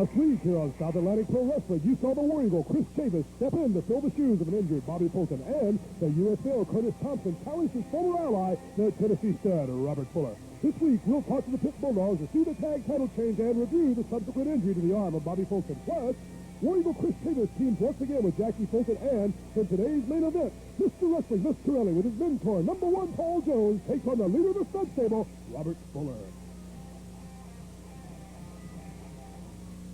Last week here on South Atlantic Pro Wrestling, you saw the War Eagle Chris Chavis step in to fill the shoes of an injured Bobby Fulton, and the USL Curtis Thompson challenged his former ally, the Tennessee stud Robert Fuller. This week, we'll talk to the Pit Bulldogs to see the tag title change and review the subsequent injury to the arm of Bobby Fulton. Plus, War Eagle Chris Chavis teams once again with Jackie Fulton, and in today's main event, Mr. Wrestling, Mr. Torelli, with his mentor, number one Paul Jones, takes on the leader of the stud stable, Robert Fuller.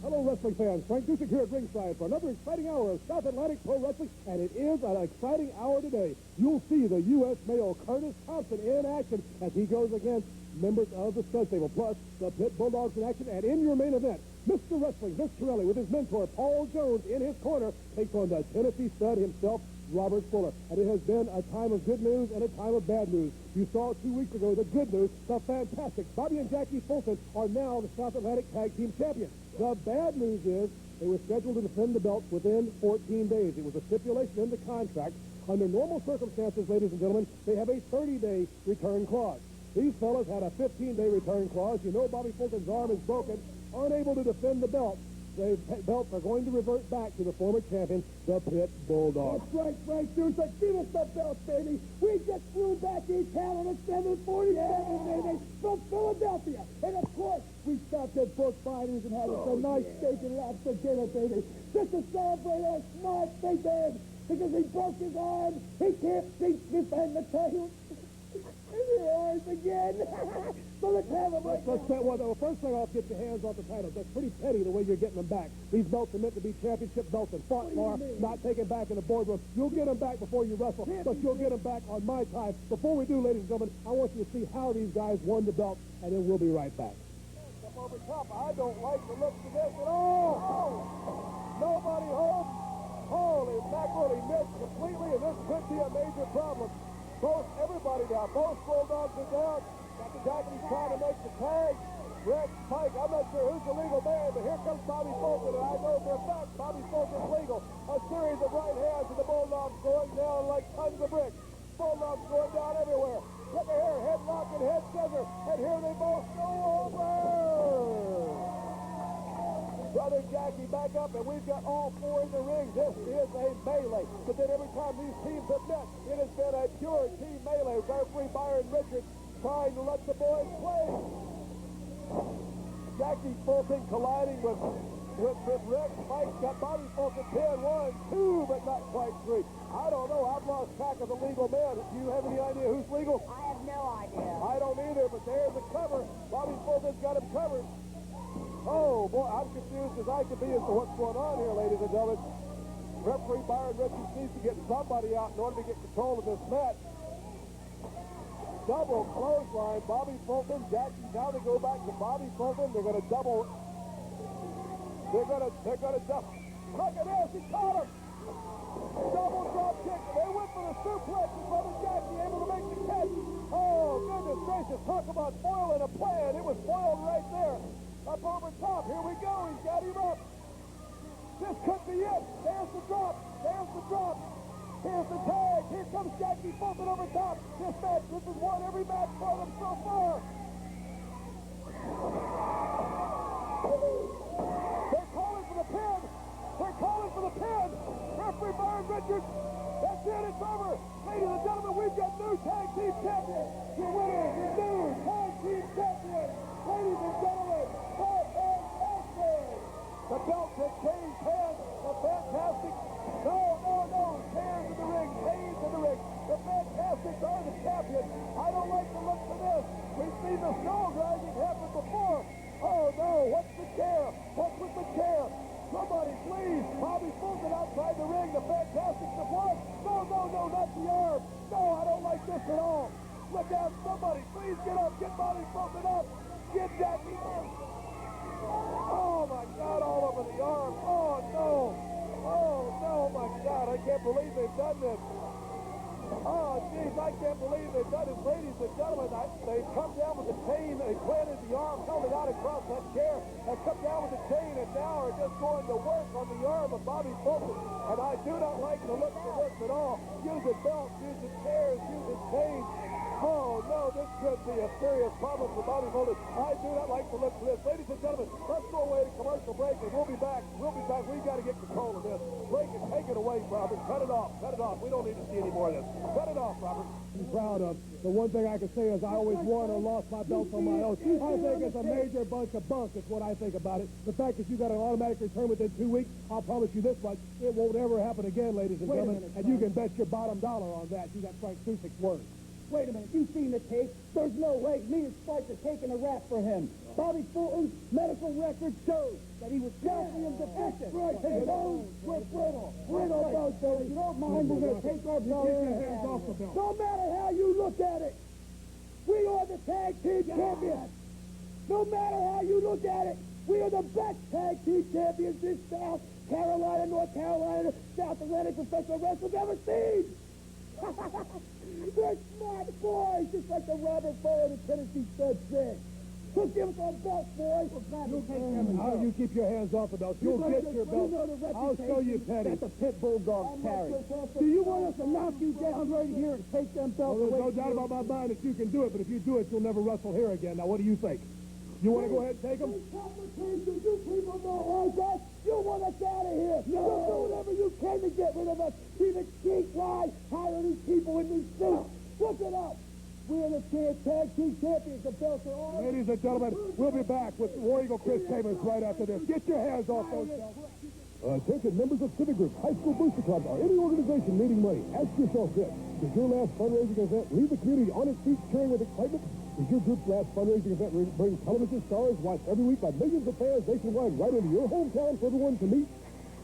Hello, wrestling fans. Frank Dusek here at ringside for another exciting hour of South Atlantic Pro Wrestling, and it is an exciting hour today. You'll see the U.S. male Curtis Thompson in action as he goes against members of the stud stable, plus the Pit Bulldogs in action, and in your main event, Mr. Wrestling, Mr. Torelli, with his mentor, Paul Jones, in his corner, takes on the Tennessee stud himself, Robert Fuller. And it has been a time of good news and a time of bad news. You saw 2 weeks ago the good news, the fantastic Bobby and Jackie Fulton are now the South Atlantic Tag Team Champions. The bad news is they were scheduled to defend the belts within 14 days. It was a stipulation in the contract. Under normal circumstances, ladies and gentlemen, they have a 30-day return clause. These fellas had a 15-day return clause. You know Bobby Fulton's arm is broken, unable to defend the belt. The belts are going to revert back to the former champion, the Pit Bulldogs. That's right, Frank Dusek. Give us the belts, baby. We just flew back in town on a 747, baby, from Philadelphia. And, of course, we stopped at Brooke Fighters and had us a nice steak and lobster dinner, baby, just to celebrate our smart big man, because he broke his arm. He can't defend the title. Yours again. So let's have them. Well, first thing off, get your hands off the titles. That's pretty petty the way you're getting them back. These belts are meant to be championship belts and fought for, not taken back in the boardroom. You'll get them back before you wrestle, but you'll get them back on my time. Before we do, ladies and gentlemen, I want you to see how these guys won the belt, and then we'll be right back. Up over top. I don't like the looks of this at all. Nobody home. Holy mackerel, he missed completely, and this could be a major problem. Everybody down. Both Bulldogs are down. Got the Jackies trying to make the tag. Rex, Pike, I'm not sure who's the legal man, but here comes Bobby Fulton, and I know for a fact Bobby Fulton's legal. A series of right hands, and the Bulldogs going down like tons of bricks. Bulldogs going down everywhere. Look at here, headlock and head scissor, and here they both go over. Brother Jackie back up, and we've got all four in the ring. This is a melee. But then every time these teams have met, it has been a pure team melee. Referee Byron Richards trying to let the boys play. Jackie Fulton colliding with Rex. Mike got Bobby Fulton pinned 1, 2, but not quite 3. I don't know. I've lost track of the legal man. Do you have any idea who's legal? I have no idea. I don't either, but there's the cover. Bobby Fulton's got him covered. Oh, boy, I'm confused as I can be as to what's going on here, ladies and gentlemen. Referee Byron Richards needs to get somebody out in order to get control of this match. Double clothesline, Bobby Fulton, Jackie. Now they go back to Bobby Fulton. They're going to double. They're going to double. Look at this, he caught him. Double drop kick. They went for the suplex, and Brother Jackie able to make the catch. Oh, goodness gracious, talk about foiling a plan. It was foiled right there. Up over top. Here we go. He's got him up. This could be it. There's the drop. There's the drop. Here's the tag. Here comes Jackie Fulton over top. This has won every match for them so far. They're calling for the pin. They're calling for the pin. Referee Byron Richards. That's it. It's over. Ladies and gentlemen, we've got new tag team champion. The winner, the new tag team champion. Ladies and gentlemen, the belts have changed hands. The fantastic. No. Hands in the ring. Hands in the ring. The Fantastics are the champions. I don't like the looks of this. We've seen the snow rising happen before. Oh, no. What's the chair? What's with the chair? Somebody, please. Bobby Fulton outside the ring. The Fantastics have won. No, not the arm. No, I don't like this at all. Look out. Somebody, please get up. Get Bobby Fulton up. Get Jackie up. Oh, my God, all over the arm. Oh, no, my God, I can't believe they've done this. Oh, geez, I can't believe they've done this. Ladies and gentlemen, they've come down with the chain, they planted the arm, held it out across that chair, and come down with the chain, and now are just going to work on the arm of Bobby Fulton. And I do not like the looks of this at all. Using belts, using chairs, using chains. Oh, no, this could be a serious problem for Bobby Fulton. I do not like the look of this. Ladies and gentlemen, let's go away to commercial break, and we'll be back. We'll be back. We've got to get control of this. Break it. Take it away, Robert. Cut it off. Cut it off. We don't need to see any more of this. Cut it off, Robert. I'm proud of. The one thing I can say is I always won or lost my belts on my own. I think it's a major bunch of bunk. It's what I think about it. The fact that you got an automatic return within 2 weeks, I'll promise you this much, it won't ever happen again, ladies and gentlemen. And you can bet your bottom dollar on that. You got Frank Dusick's word. Wait a minute, you've seen the tape. There's no way me and Spike are taking a rap for him. Bobby Fulton's medical record shows that he was calcium deficient. Right, his bones were brittle. Brittle bones, so if you don't mind, we're going to take our belt. No matter how you look at it, we are the tag team champions. No matter how you look at it, we are the best tag team champions in South Carolina, North Carolina, South Atlantic professional wrestling's ever seen. We're smart boys, just like the Robert Bowen and Tennessee Stud said. So give us our belts, boys. You keep your hands off the belts. You'll get your belt. I'll show you, Teddy. That the pit bulldogs carry. Do you want us to knock you down right here and take them belts Well, there's away? no doubt about my mind that you can do it, but if you do it, you'll never wrestle here again. Now, what do you think? You want to go ahead and take them? Complications, you people don't like us. You want us out of here. No. You'll do whatever you can to get rid of us. Even cheat, lie, hire these people in these suits. Look it up. We are the tag team champions. The belts are all. Ladies and gentlemen, we'll be back with War Eagle Chris Davis right after this. Get your hands off those belts. Attention members of civic groups, high school booster clubs, or any organization needing money. Ask yourself this. Did your last fundraising event leave the community on its feet cheering with excitement? Did your group's last fundraising event bring television stars watched every week by millions of fans nationwide right into your hometown for everyone to meet?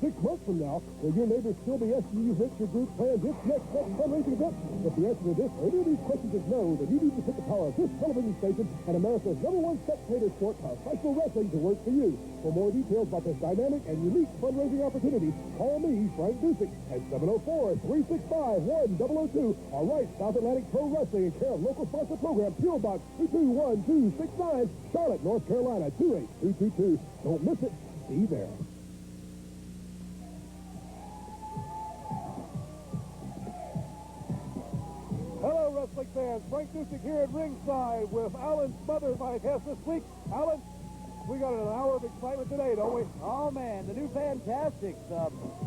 6 months from now, will your neighbors still be asking you which your group plans its next fundraising event? If the answer to this or any of these questions is no, then you need to put the power of this television station and America's #1 spectator sport, professional wrestling, to work for you. For more details about this dynamic and unique fundraising opportunity, call me, Frank Dusick, at 704-365-1002, or write South Atlantic Pro Wrestling in care of local sponsor program, P.O. Box 21269, Charlotte, North Carolina, 28222. Don't miss it. Be there. Hello, wrestling fans. Frank Dusick here at ringside with Alan Smothers, my guest this week. Alan, we got an hour of excitement today, don't we? Oh, man, the new Fantastics.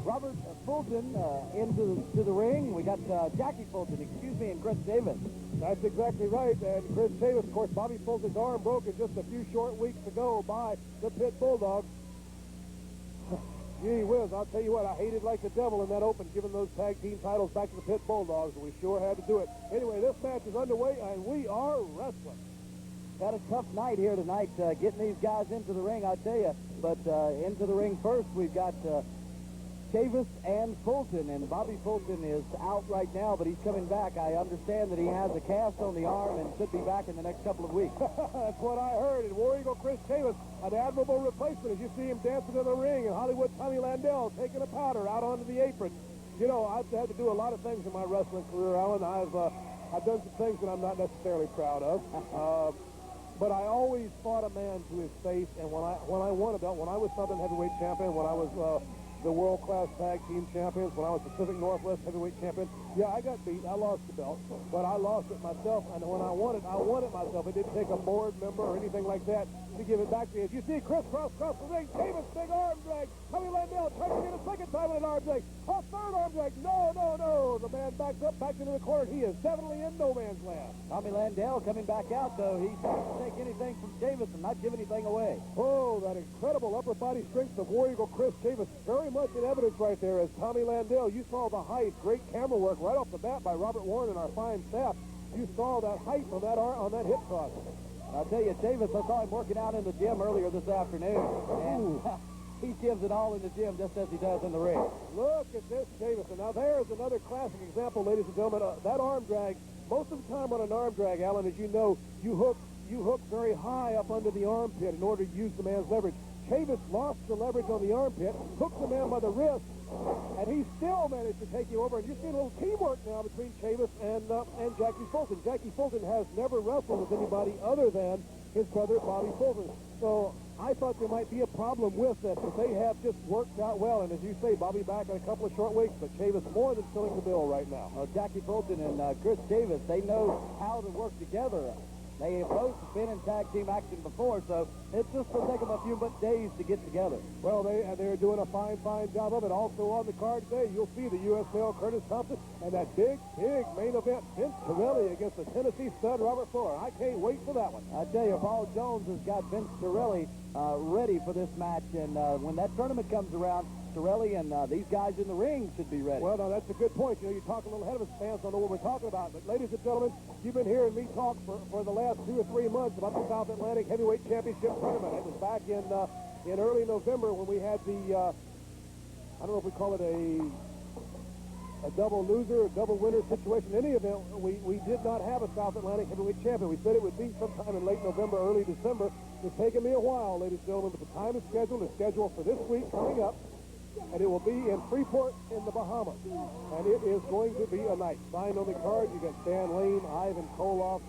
Robert Fulton into the ring. We got Jackie Fulton, and Chris Davis. That's exactly right. And Chris Davis, of course, Bobby Fulton's arm broken just a few short weeks ago by the Pit Bulldogs. Gee whiz, I'll tell you what, I hated like the devil in that open, giving those tag team titles back to the Pit Bulldogs, and we sure had to do it. Anyway, this match is underway, and we are wrestling. Got a tough night here tonight, getting these guys into the ring, I tell you. But into the ring first, we've got Chavis and Fulton, and Bobby Fulton is out right now, but he's coming back. I understand that he has a cast on the arm and should be back in the next couple of weeks. That's what I heard. And War Eagle Chris Chavis, an admirable replacement as you see him dancing in the ring, and Hollywood Tommy Landell taking a powder out onto the apron. You know, I've had to do a lot of things in my wrestling career, Alan. I've done some things that I'm not necessarily proud of. But I always fought a man to his face, and when I won a belt, when I was Southern Heavyweight Champion, when I was the world-class tag team champions, when I was Pacific Northwest Heavyweight Champion, yeah, I got beat. I lost the belt, but I lost it myself, and when I won it myself. It didn't take a board member or anything like that to give it back to me. As you see, crisscross across the ring, Chavis, big arm drag. Tommy Landell trying to get a second time with an arm drag. A third arm drag. No. The man backs up, back into the corner. He is definitely in no man's land. Tommy Landell coming back out, though. He's not to take anything from Chavis and not give anything away. Oh, that incredible upper body strength of War Eagle Chris Chavis. Very much in evidence right there as Tommy Landell. You saw the height, great camera work right off the bat by Robert Warren and our fine staff. You saw that height on that hip toss. I'll tell you, Chavis, I saw him working out in the gym earlier this afternoon. And he gives it all in the gym just as he does in the ring. Look at this, Chavis. And now there's another classic example, ladies and gentlemen. That arm drag, most of the time on an arm drag, Alan, as you know, you hook very high up under the armpit in order to use the man's leverage. Chavis lost the leverage on the armpit, hooked the man by the wrist, and he still managed to take you over. And you see a little teamwork now between Chavis and Jackie Fulton. Jackie Fulton has never wrestled with anybody other than his brother, Bobby Fulton. So I thought there might be a problem with this, but they have just worked out well. And as you say, Bobby back in a couple of short weeks, but Chavis more than filling the bill right now. Well, Jackie Fulton and Chris Chavis, they know how to work together. They have both been in tag team action before, so it just will take them a few days to get together. Well, they're doing a fine job of it. Also on the card today, you'll see the U.S. male Curtis Thompson and that big main event, Vince Torelli against the Tennessee stud Robert Fuller. I can't wait for that one. I tell you, Paul Jones has got Vince Torelli ready for this match, and when that tournament comes around, Torelli and these guys in the ring should be ready. Well, now, that's a good point. You know, you talk a little ahead of us, fans don't know what we're talking about. But, ladies and gentlemen, you've been hearing me talk for the last 2 or 3 months about the South Atlantic Heavyweight Championship Tournament. It was back in early November when we had the, I don't know if we call it a double loser, a double winner situation. In any event, we did not have a South Atlantic Heavyweight Champion. We said it would be sometime in late November, early December. It's taken me a while, ladies and gentlemen, but the time is scheduled for this week coming up. And it will be in Freeport in the Bahamas. And it is going to be a night. Signed on the card, you got Stan Lane, Ivan Koloff.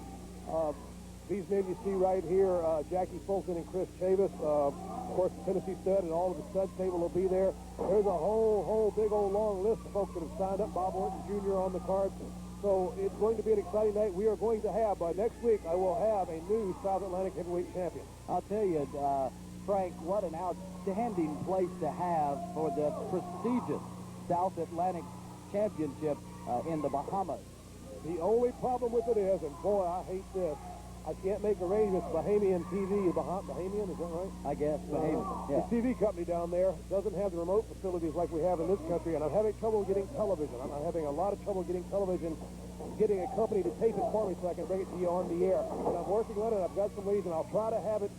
These men you see right here, Jackie Fulton and Chris Chavis. Of course, the Tennessee stud and all of the stud stable will be there. There's a whole big old long list of folks that have signed up. Bob Orton Jr. on the card. So it's going to be an exciting night. We are going to have, by next week, I will have a new South Atlantic Heavyweight Champion. I'll tell you, Frank, what an outstanding place to have for the prestigious South Atlantic Championship in the Bahamas. The only problem with it is, and boy, I hate this, I can't make arrangements. Bahamian TV, Bahamian, is that right? I guess, Bahamian, yeah. The TV company down there doesn't have the remote facilities like we have in this country, and I'm having trouble getting television. I'm having a lot of trouble getting television, getting a company to tape it for me so I can bring it to you on the air. And I'm working on it. I've got some ways, and I'll try to have it.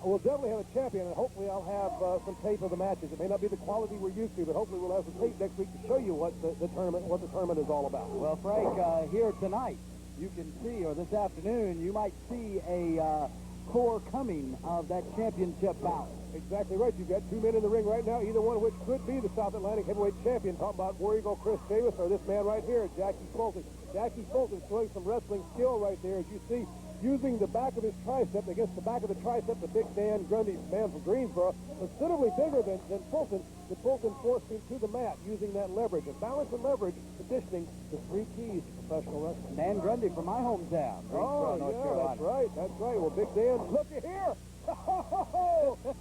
We'll definitely have a champion, and hopefully I'll have some tape of the matches. It may not be the quality we're used to, but hopefully we'll have some tape next week to show you what the tournament is all about. Well, Frank, here tonight, you can see, or this afternoon, you might see a core coming of that championship bout. Exactly right. You've got 2 men in the ring right now, either one of which could be the South Atlantic Heavyweight Champion. Talking about War Eagle Chris Chavis or this man right here, Jackie Fulton. Jackie Fulton showing some wrestling skill right there, as you see, using the back of his tricep against the back of the tricep of Big Dan Grundy, man from Greensboro, considerably bigger than Fulton. The Fulton forced him to the mat using that leverage. And balance and leverage, conditioning, the 3 keys to professional wrestling. Dan Grundy from my hometown, Greensboro, North Carolina. That's right. Well, Big Dan, look at here.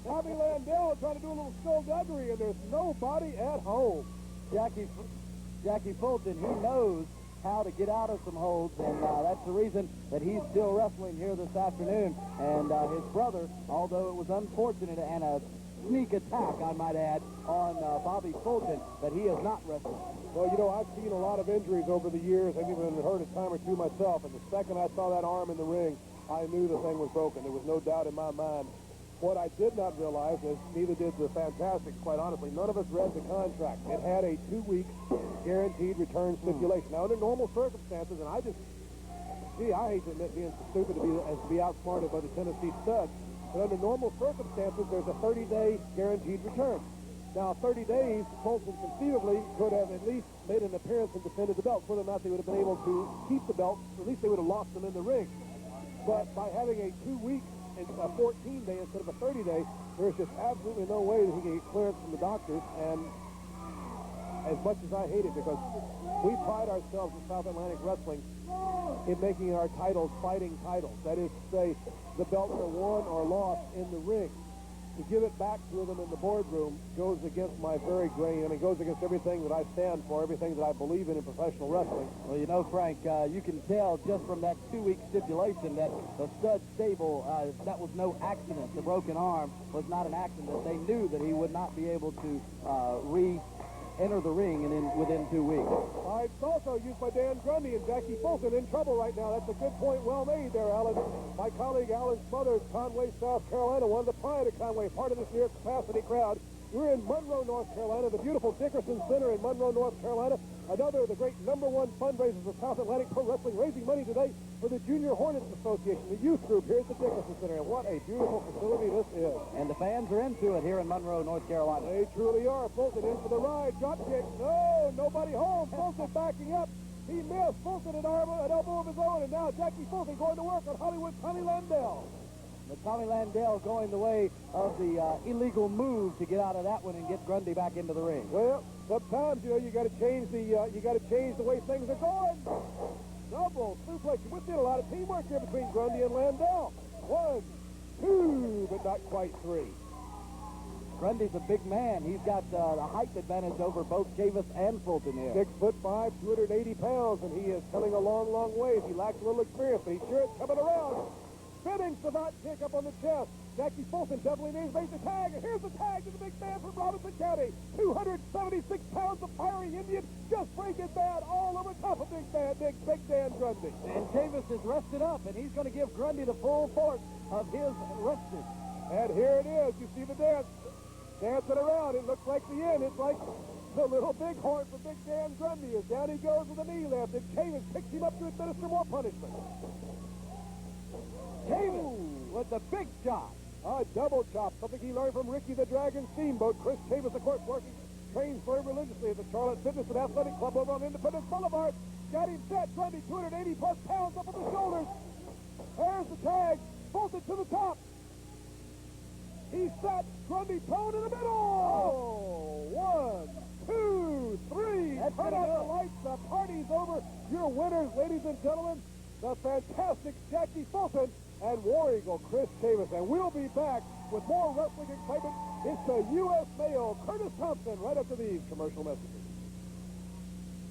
Bobby Landell trying to do a little skullduggery, and there's nobody at home. Jackie Fulton, he knows how to get out of some holds, and that's the reason that he's still wrestling here this afternoon. And his brother, although it was unfortunate and a sneak attack, I might add, on Bobby Fulton, that he has not wrestled. Well, you know, I've seen a lot of injuries over the years. I've even heard a time or two myself, and the second I saw that arm in the ring, I knew the thing was broken. There was no doubt in my mind. What I did not realize, as neither did the Fantastics, quite honestly, none of us read the contract. It had a 2-week guaranteed return stipulation. Now, under normal circumstances, and I hate to admit being so stupid to be outsmarted by the Tennessee stud, but under normal circumstances, there's a 30-day guaranteed return. Now, 30 days, Fulton conceivably could have at least made an appearance and defended the belt. Whether or not they would have been able to keep the belt, at least they would have lost them in the ring. But by having a 2-week and a 14-day instead of a 30-day, there's just absolutely no way that he can get clearance from the doctors. And as much as I hate it, because we pride ourselves in South Atlantic Wrestling in making our titles fighting titles. That is to say, the belts are won or lost in the ring. To give it back to them in the boardroom goes against my very grain. I mean, goes against everything that I stand for, everything that I believe in professional wrestling. Well, you know, Frank, you can tell just from that 2-week stipulation that the stud stable, that was no accident. The broken arm was not an accident. They knew that he would not be able to re-enter the ring within 2 weeks. It's also used by Dan Grundy and Jackie Fulton in trouble right now. That's a good point well made there, Alan. My colleague Alan Smothers, Conway, South Carolina, one of the pride of Conway, part of this near capacity crowd. We're in Monroe, North Carolina, the beautiful Dickerson Center in Monroe, North Carolina. Another of the great #1 fundraisers of South Atlantic Pro Wrestling, raising money today for the Junior Hornets Association, the youth group here at the Dickerson Center. And what a beautiful facility this is. And the fans are into it here in Monroe, North Carolina. They truly are. Fulton in for the ride. Drop kick. No, nobody home. Fulton backing up. He missed. Fulton an elbow of his own. And now Jackie Fulton going to work on Hollywood's Honey Landell. But Tommy Landell going the way of the illegal move to get out of that one and get Grundy back into the ring. Well, sometimes, you got to change the way things are going. Double suplex. We're seeing a lot of teamwork here between Grundy and Landell. 1, 2, but not quite 3. Grundy's a big man. He's got a height advantage over both Chavis and Fulton here. 6'5", 280 pounds, and he is coming a long, long way. He lacks a little experience, but he's sure it's coming around. Spinning savant kick up on the chest. Jackie Fulton definitely needs to make the tag, and here's the tag to the big man from Robinson County. 276 pounds of fiery Indian, just breaking bad all over top of Big Dan Grundy. And Chavis is rested up, and he's going to give Grundy the full force of his rested. And here it is. You see the dance. Dancing around. It looks like the end. It's like the little bighorn for Big Dan Grundy. As down he goes with a knee lift, and Chavis picks him up to administer more punishment. Chavis with the big shot. A double chop, something he learned from Ricky the Dragon Steamboat. Chris Chavis, of course, trains very religiously at the Charlotte Fitness and Athletic Club over on Independence Boulevard. Got him set. Grundy, 280-plus pounds up on the shoulders. There's the tag. Fulton to the top. He's set. Grundy prone in the middle. Oh, 1, 2, 3. Turn out the lights. The party's over. Your winners, ladies and gentlemen, the fantastic Jackie Fulton and War Eagle Chris Chavis. And we'll be back with more wrestling excitement. It's the U.S. male Curtis Thompson right after these commercial messages.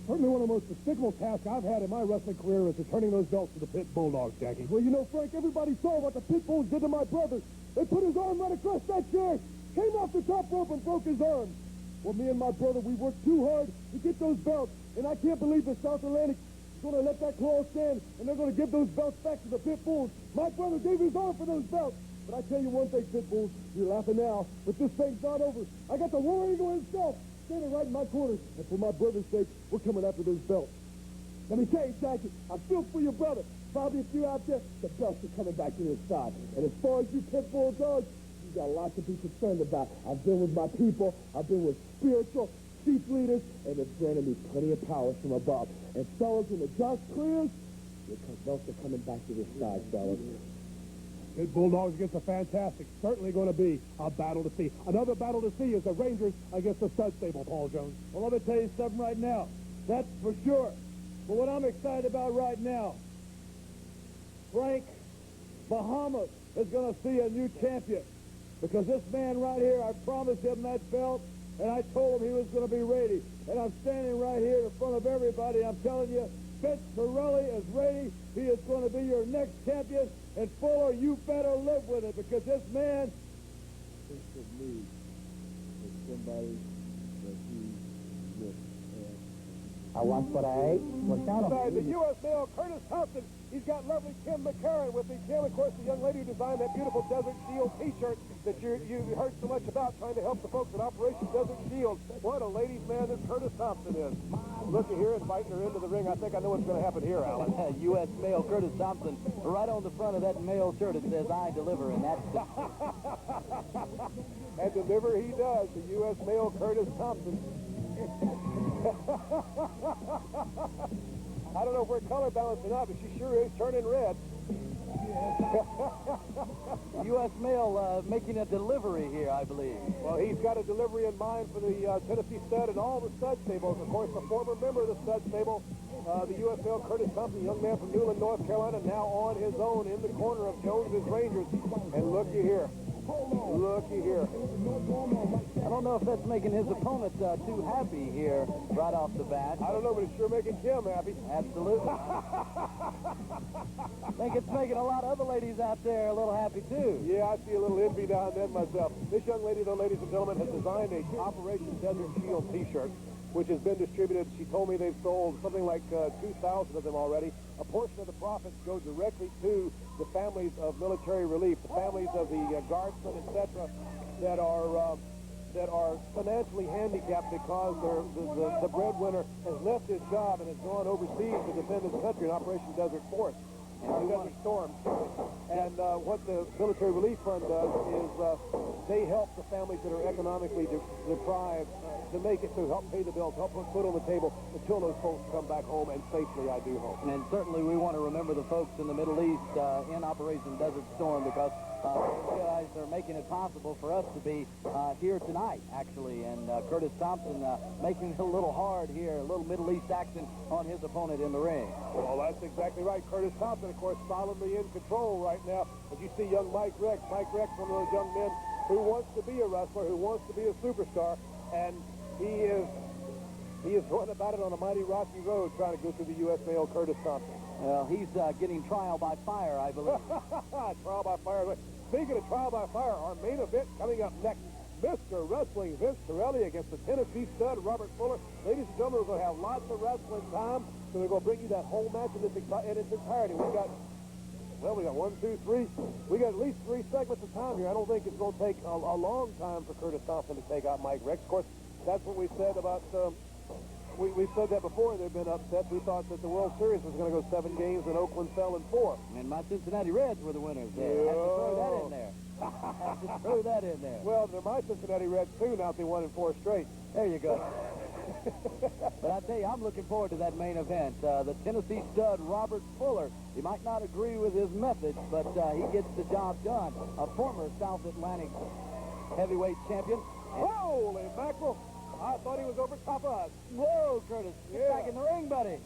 Certainly one of the most despicable tasks I've had in my wrestling career is returning those belts to the Pit Bulldogs, Jackie. Well, Frank, everybody saw what the Pit Bulls did to my brother. They put his arm right across that chair, came off the top rope and broke his arm. Well, me and my brother, we worked too hard to get those belts, and I can't believe the South Atlantic is going to let that claw stand, and they're going to give those belts back to the Pit Bulls. My brother gave his arm for those belts. But I tell you one thing, Pit Bulls, you're laughing now, but this thing's not over. I got the War Eagle himself standing right in my corner, and for my brother's sake, we're coming after those belts. Let me tell you, Jackie, I feel for your brother. Bobby, if you're out there, the belts are coming back to his side. And as far as you Pit Bulldogs, you got a lot to be concerned about. I've been with my people. I've been with spiritual chief leaders, and it's granted me plenty of power from above. And fellas, when the dust clears, your belts are coming back to his side, fellas. Pit Bulldogs against the Fantastic. Certainly going to be a battle to see. Another battle to see is the Rangers against the Stud Stable, Paul Jones. Well, let me tell you something right now. That's for sure. But what I'm excited about right now, Frank, Bahamas is going to see a new champion. Because this man right here, I promised him that belt, and I told him he was going to be ready. And I'm standing right here in front of everybody. I'm telling you, Vince Torelli is ready. He is going to be your next champion. And Fuller, you better live with it, because this man is for me. It's somebody that he just I watched what I ate. What kind of the U.S. male Curtis Thompson. He's got lovely Kim McCarran with him. Kim, of course, the young lady who designed that beautiful Desert Shield T-shirt that you heard so much about, trying to help the folks at Operation Desert Shield. What a ladies' man this Curtis Thompson is. Looking here, inviting her into the ring. I think I know what's going to happen here, Alan. U.S. male Curtis Thompson. Right on the front of that male shirt, it says, I deliver, and that's And deliver he does, the U.S. male Curtis Thompson. I don't know if we're color balanced or not, but she sure is turning red. U.S. male making a delivery here, I believe. Well, he's got a delivery in mind for the Tennessee Stud and all the Stud Stables. Of course, the former member of the Stud Stable, the U.S. male Curtis Thompson, young man from Newland, North Carolina, now on his own in the corner of Jones's Rangers. And looky here. Looky here. I don't know if that's making his opponent too happy here right off the bat. I don't know, but it's sure making Kim happy. Absolutely. I think it's making a lot of other ladies out there a little happy, too. Yeah, I see a little envy down there myself. This young lady, though, ladies and gentlemen, has designed a Operation Desert Shield T-shirt, which has been distributed. She told me they've sold something like 2,000 of them already. A portion of the profits go directly to the families of military relief, the families of the guardsmen, etc., that are financially handicapped because the breadwinner has left his job and has gone overseas to defend his country in Operation Desert Force. Desert Storm. And what the Military Relief Fund does is they help the families that are economically deprived to make it, to help pay the bills, help put food on the table until those folks come back home, and safely, I do hope. And certainly we want to remember the folks in the Middle East in Operation Desert Storm, because those guys are making it possible for us to be here tonight, actually. And Curtis Thompson making it a little hard here, a little Middle East accent on his opponent in the ring. Well, that's exactly right. Curtis Thompson, of course, solidly in control right now. As you see young Mike Rex. Mike Rex, one of those young men who wants to be a wrestler, who wants to be a superstar, and he is going about it on a mighty rocky road trying to go through the U.S. male Curtis Thompson. Well, he's getting trial by fire, I believe. Trial by fire. Speaking of trial by fire, our main event coming up next, Mr. Wrestling Vince Torelli against the Tennessee stud Robert Fuller. Ladies and gentlemen, we're going to have lots of wrestling time, so we're going to bring you that whole match in its entirety. We got 1, 2, 3. We got at least 3 segments of time here. I don't think it's going to take a long time for Curtis Thompson to take out Mike Rex. Of course, that's what we said about... We said that before. They've been upset. We thought that the World Series was going to go 7 games, and Oakland fell in 4. And my Cincinnati Reds were the winners there. Have to throw that in there. Have to throw that in there. Well, they're my Cincinnati Reds, too, now if they won in 4 straight. There you go. But I tell you, I'm looking forward to that main event. The Tennessee stud, Robert Fuller. He might not agree with his methods, but he gets the job done. A former South Atlantic heavyweight champion. Holy mackerel! I thought he was over top of us. Whoa, Curtis. Get back in the ring, buddy.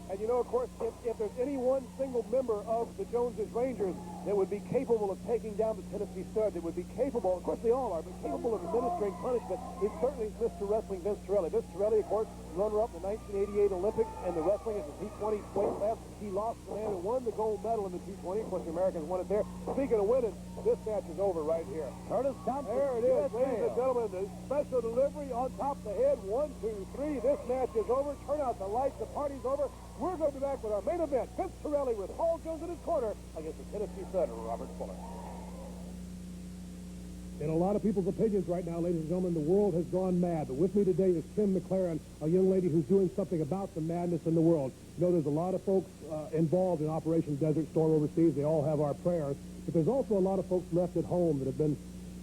And you know, of course, if there's any one single member of the Joneses Rangers that would be capable of taking down the Tennessee stud, that would be capable, of course they all are, but capable of administering punishment, it certainly is Mr. Wrestling Vince Torelli. Vince Torelli, of course, runner-up in the 1988 Olympics and the wrestling at the T20 weight class. He lost to the man who won the gold medal in the T20. Of course, the Americans won it there. Speaking of winning, this match is over right here. Curtis Thompson. There it is, ladies and gentlemen. The special delivery on top of the head. 1, 2, 3. This match is over. Turn out the lights. The party's over. We're going to be back with our main event. Vince Torelli with Paul Jones in his corner against the Tennessee stud, Robert Fuller. In a lot of people's opinions right now, ladies and gentlemen, the world has gone mad. But with me today is Kim McLaren, a young lady who's doing something about the madness in the world. You know, there's a lot of folks involved in Operation Desert Storm overseas. They all have our prayers. But there's also a lot of folks left at home that have been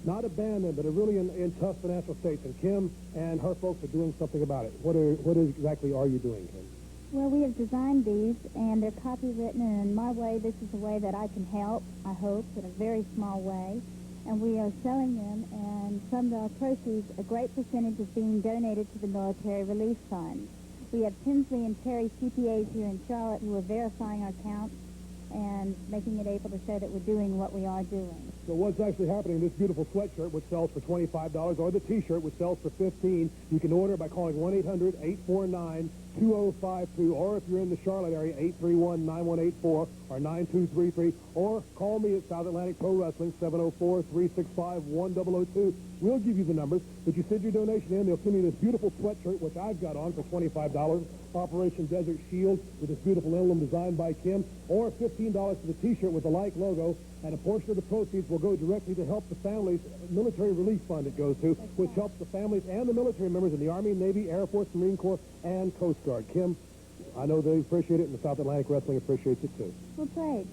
not abandoned, but are really in tough financial states. And Kim and her folks are doing something about it. What exactly are you doing, Kim? Well, we have designed these, and they're copywritten, and in my way, this is a way that I can help, I hope, in a very small way. And we are selling them, and from the proceeds, a great percentage is being donated to the Military Relief Fund. We have Tinsley and Terry CPAs here in Charlotte who are verifying our counts and making it able to show that we're doing what we are doing. So what's actually happening, this beautiful sweatshirt, which sells for $25, or the T-shirt, which sells for $15, you can order by calling 1-800-849-2052, or if you're in the Charlotte area, 831-9184 or 9233, or call me at South Atlantic Pro Wrestling, 704-365-1002. We'll give you the numbers, but you send your donation in, they'll send you this beautiful sweatshirt, which I've got on for $25, Operation Desert Shield, with this beautiful emblem designed by Kim, or $15 for the T-shirt with the like logo, and a portion of the proceeds will go directly to help the families, Military Relief Fund it goes to, which helps the families and the military members in the Army, Navy, Air Force, Marine Corps, and Coast Guard. Kim, I know they appreciate it, and the South Atlantic Wrestling appreciates it too. Well, great.